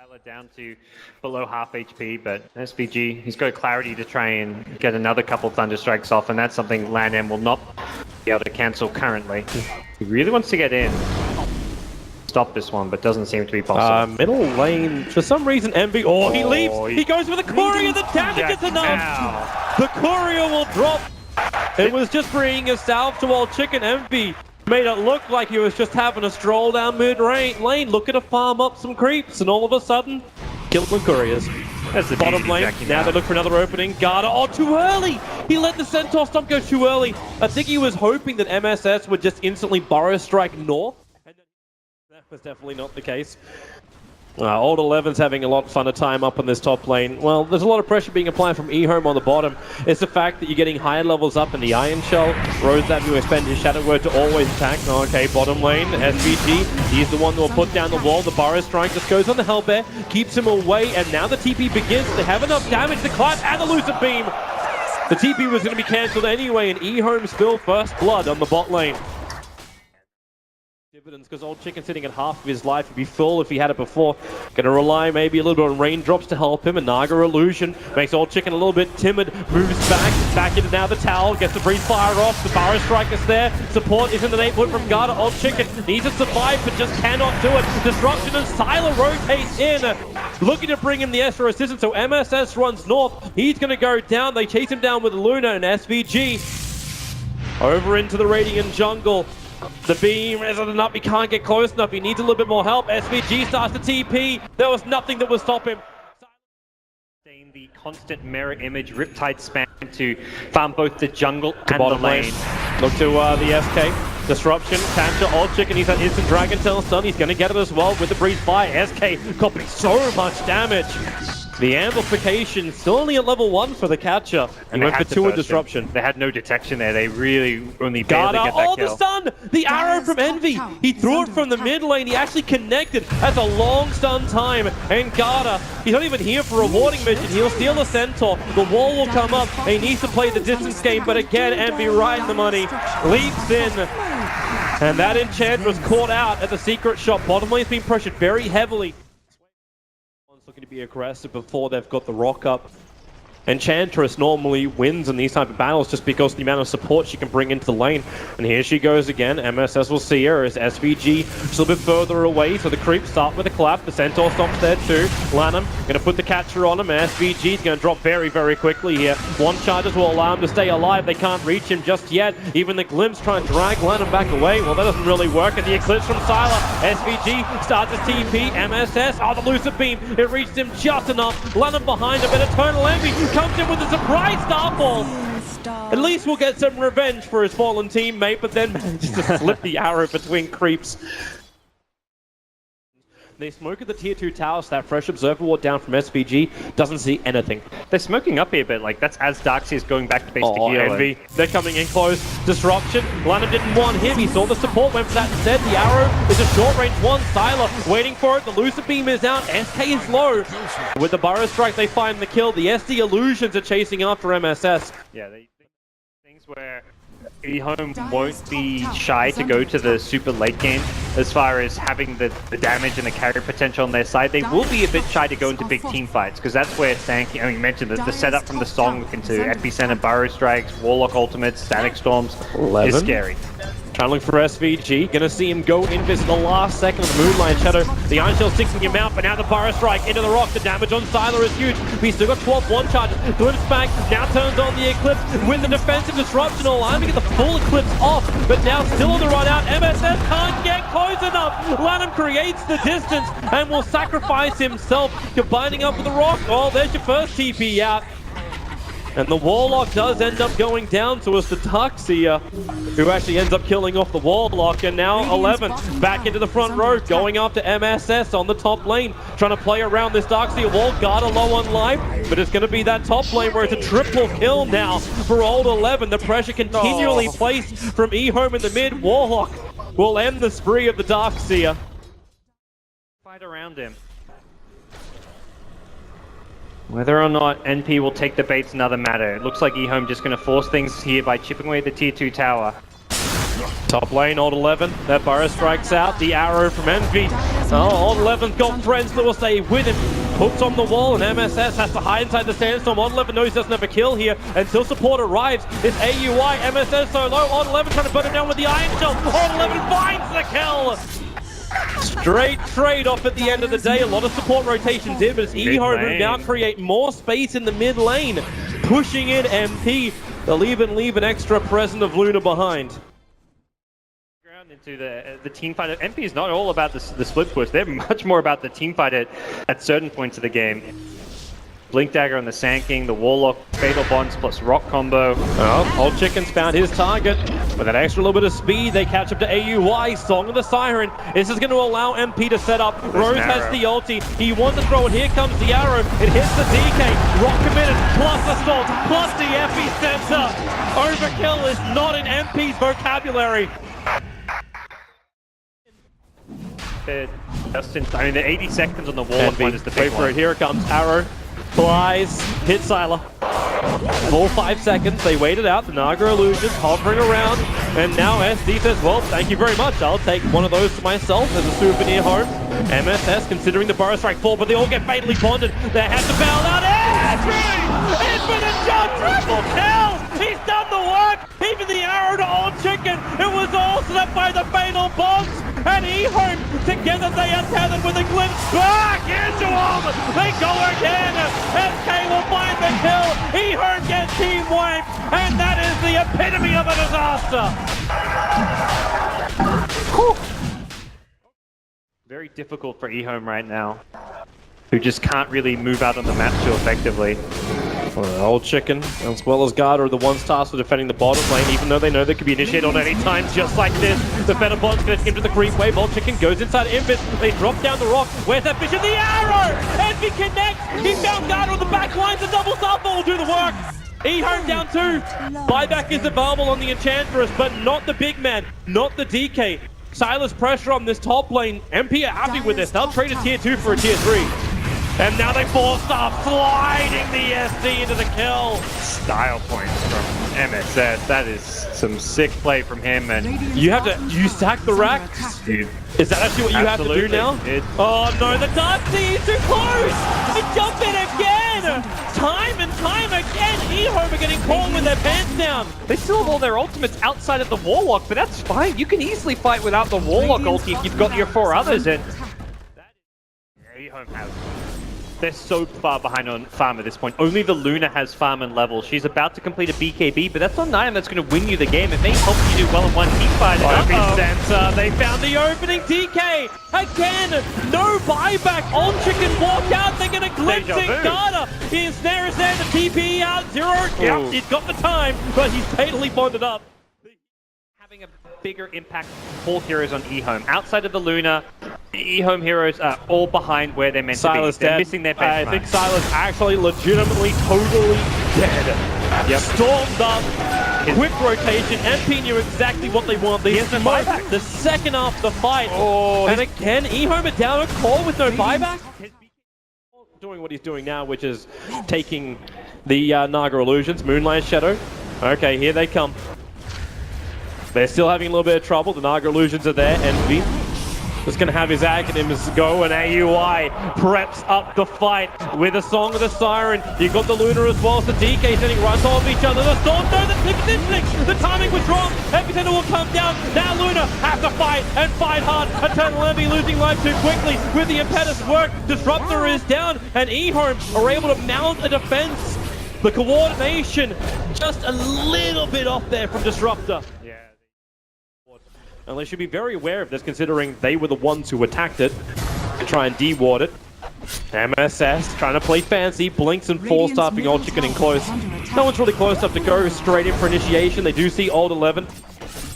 Sylar down to below half HP, but SVG, he's got clarity to try and get another couple Thunder Strikes off, and that's something LANM will not be able to cancel currently. He really wants to get in. Stop this one, but doesn't seem to be possible. Middle lane, for some reason, Envy, he leaves! He goes with the courier, the damage is enough! The courier will drop! It was just bringing a salve to old Chicken. Envy made it look like he was just having a stroll down mid-lane, looking to farm up some creeps, and all of a sudden, killing the couriers. That's the bottom lane. Now they look for another opening. Garda, too early! He let the Centaur stomp go too early. I think he was hoping that MSS would just instantly Burrow Strike north. That was definitely not the case. Old 11's having a lot of fun time up on this top lane. Well, there's a lot of pressure being applied from EHOME on the bottom. It's the fact that you're getting higher levels up in the Iron Shell. Rose having to expend his Shadow Word to always attack. Okay, bottom lane, SVG. He's the one that will put down the wall. The Burrow Strike just goes on the Hellbear, keeps him away, and now the TP begins. They have enough damage to climb, and the Lucid Beam. The TP was going to be cancelled anyway, and EHOME spill first blood on the bot lane. Because old Chicken sitting at half of his life would be full if he had it before. Gonna rely maybe a little bit on raindrops to help him. And Naga Illusion makes old Chicken a little bit timid. Moves back into now the tower. Gets the breeze fire off. The Burrow Strike is there. Support is in the neighborhood from Garda. Old Chicken needs to survive but just cannot do it. Disruption and Sylar rotates in. Looking to bring him the extra assistance. So MSS runs north. He's gonna go down. They chase him down with Luna and SVG. Over into the Radiant jungle. The beam isn't enough, he can't get close enough, he needs a little bit more help. SVG starts to TP, there was nothing that would stop him. The constant mirror image Riptide spam to farm both the jungle and bottom the lane. Look to the SK. Disruption, capture, old Chicken, he's an instant Dragon Tail stun, he's going to get it as well with the breeze fire. SK copying so much damage. The amplification still only at level 1 for the catcher. He went for 2 in disruption. They had no detection there. They really only barely Garda, get that kill. the stun! The arrow from Envy! He threw it from the mid lane. He actually connected. That's a long stun time. And Garda, he's not even here for a rewarding mission. He'll steal the Centaur. The wall will come up. He needs to play the distance game. But again, Envy right in the money. Leaps in. And that enchant was caught out at the secret shop. Bottom lane's been pressured very heavily. Looking to be aggressive before they've got the rock up. Enchantress normally wins in these type of battles just because of the amount of support she can bring into the lane. And here she goes again. MSS will see her as SVG just a little bit further away. So the creeps start with a clap. The Centaur stomps there too. LANM going to put the catcher on him. SVG is going to drop very, very quickly here. One charges will allow him to stay alive. They can't reach him just yet. Even the glimpse try and drag LANM back away. Well, that doesn't really work. And the Eclipse from Sylar. SVG starts his TP. MSS. The Lucid Beam. It reached him just enough. LANM behind him. And Eternal Envy comes in with a surprise starfall. At least we'll get some revenge for his fallen teammate, but then manages to slip the arrow between creeps. They smoke at the tier 2 tower, so that fresh observer ward down from SVG doesn't see anything. They're smoking up here, but like that's as Darkseer is going back to base to heal. Envy. They're coming in close. Disruption. LANM didn't want him. He saw the support, went for that instead. The arrow is a short range one. Sylar waiting for it. The Lucid Beam is out. SK is low. With the Burrow Strike, they find the kill. The SD Illusions are chasing after MSS. Yeah, things where EHOME won't be shy to go to the super late game as far as having the damage and the carry potential on their side. They will be a bit shy to go into big team fights because that's where Stanky, you mentioned the setup from the song into Epicenter, Burrow Strikes, Warlock Ultimates, Static Storms is scary. Trying to look for SVG. Gonna see him go in this the last second of the Moonlight Shadow. The Iron Shell sinking him out, but now the Burrow Strike into the rock. The damage on Sylar is huge. He's still got 12 one charges. Glimpse back, now turns on the Eclipse with the defensive disruption. Allowing to get the full Eclipse off, but now still on the run out. MSS can't get close enough. LANM creates the distance and will sacrifice himself, combining up with the rock. There's your first TP out. And the Warlock does end up going down to us, the Darkseer, who actually ends up killing off the Warlock. And now 11 back into the front row, going after MSS on the top lane, trying to play around this Darkseer wall. Garda low on life, but it's going to be that top lane where it's a triple kill now for old 11. The pressure continually placed from EHOME in the mid. Warlock will end the spree of the Darkseer. Fight around him. Whether or not NP will take the bait's another matter. It looks like EHOME just going to force things here by chipping away at the tier 2 tower. Top lane, old 11. That Burrow strikes out. The arrow from Envy Oh, Odd 11's got friends that will stay with him. Hooked on the wall, and MSS has to hide inside the sandstorm. Odd 11 knows he doesn't have a kill here until support arrives. It's AUI, MSS so low. Odd 11 trying to burn him down with the Iron Shell. Odd 11 finds the kill. Straight trade-off at the end of the day. A lot of support rotations in, but it's EHOME who now create more space in the mid lane. Pushing in MP. They'll even leave an extra present of Luna behind. Into the team fight. MP is not all about the split push. They're much more about the team fight at certain points of the game. Blink Dagger on the Sand King, the Warlock, Fatal Bonds plus Rock Combo. Oh, Old Chicken's found his target. With that extra little bit of speed, they catch up to AUI. Song of the Siren. This is going to allow MP to set up. Rose has the ulti. He wants to throw it. Here comes the arrow. It hits the DK. Rock committed, plus the storm, plus the epicenter. Overkill is not in MP's vocabulary. I mean, the 80 seconds on the wall one is the big one. Here it comes. Arrow flies, hits Sylar. Full 5 seconds. They waited out. The Naga Illusions hovering around. And now SD says, well, thank you very much. I'll take one of those for myself as a souvenir home. MSS considering the Burrow Strike fall, but they all get fatally bonded. They have to bail out. Infinite jump, triple kill! He's done the work! Even the arrow to Old Chicken. It was all set up by the fatal bonds. And EHOME, together they are tethered with a glimpse back into him! They go again! SK will find the kill! EHOME gets team wiped! And that is the epitome of a disaster! Very difficult for EHOME right now, who just can't really move out on the map too effectively. Well, Old Chicken, as well as Garda, are the ones tasked with defending the bottom lane, even though they know they could be initiated on any time, just like this. The Venom Bond's going to into the creep wave. Old Chicken goes inside Invis. They drop down the rock. Where's that vision? The arrow! Envy connects! He found Garda on the back line. The double shuffle will do the work. EHOME down 2. Buyback is available on the Enchantress, but not the big man, not the DK. Sylar's pressure on this top lane. MP are happy with this. They'll trade a tier 2 for a tier 3. And now they forced off, sliding the SD into the kill. Style points from MSS. That is some sick play from him. And you stack the racks? Dude. Is that actually what you have to do now? Oh no, the Dark Sea is too close! They jump in again! Time and time again, EHOME are getting caught with their pants down. They still have all their ultimates outside of the Warlock, but that's fine. You can easily fight without the Warlock ulti if you've got your 4 others. And EHOME has. They're so far behind on farm at this point. Only the Luna has farm and level. She's about to complete a BKB, but that's not an item that's going to win you the game. It may help you do well in one team fight. Epicenter, they found the opening DK! Again, no buyback. Old Chicken walk out, they're going to glimpse it. Garda, his snare is there, the TP out, 0. Yep, he's got the time, but he's fatally bonded up. Having a bigger impact for heroes on EHOME. Outside of the Luna, EHOME heroes are all behind where they're meant to be. They're missing their benchmark. I think Sylar's actually legitimately totally dead. Yep. Stormed up, quick rotation. MP knew exactly what they want. They smoked the second after the fight. Oh, and again, EHOME are down a call with no buyback. Doing what he's doing now, which is taking the Naga Illusions, Moonlight Shadow. Okay, here they come. They're still having a little bit of trouble. The Naga Illusions are there. Envy is going to have his acronyms go, and AUI preps up the fight with a Song of the Siren. You got the Luna as well as the DK sitting right on each other. The Storm, no, the instinct. The timing was wrong. Epicenter will come down. Now Luna has to fight and fight hard. Eternal Envy losing life too quickly with the impetus work. Disruptor is down, and EHOME are able to mount a defense. The coordination just a little bit off there from Disruptor. And they should be very aware of this, considering they were the ones who attacked it to try and de-ward it. MSS trying to play fancy, blinks and falls, stopping Old Chicken in close. No one's really close enough to go straight in for initiation. They do see Old 11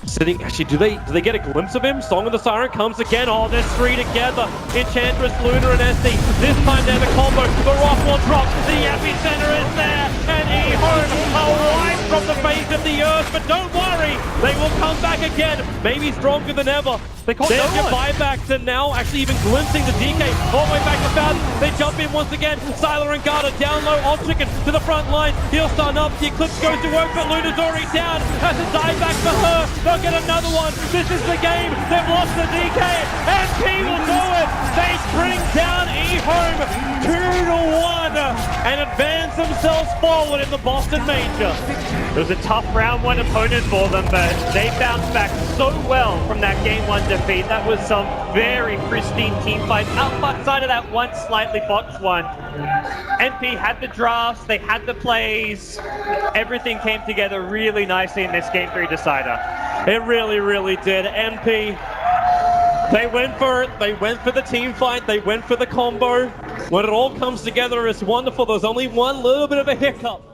sitting. Actually, do they get a glimpse of him? Song of the Siren comes again. Oh, there's 3 together. Enchantress, Luna, and SD. This time they're the combo. The rock will drop. The epicenter is there, and EHOME are wiped from the face of the earth. But don't worry, they will come back again. Maybe stronger than ever. They caught no buybacks, and now actually even glimpsing the DK all the way back to Fountain. They jump in once again. Sylar and Garda down low on Chicken to the front line. He'll stun up. The Eclipse goes to work, but Luna's already down. Has a dive back for her. They'll get another one. This is the game. They've lost the DK, and P will do it. They bring down EHOME 2-1 and advance themselves forward in the Boston Major. It was a tough round one opponent for them, but they bounced back so well from that game one defeat. That was some very pristine team fights outside of that one slightly botched one. NP had the drafts, they had the plays, everything came together really nicely in this Game 3 decider. It really, really did. NP, they went for it, they went for the team fight, they went for the combo. When it all comes together, it's wonderful. There's only one little bit of a hiccup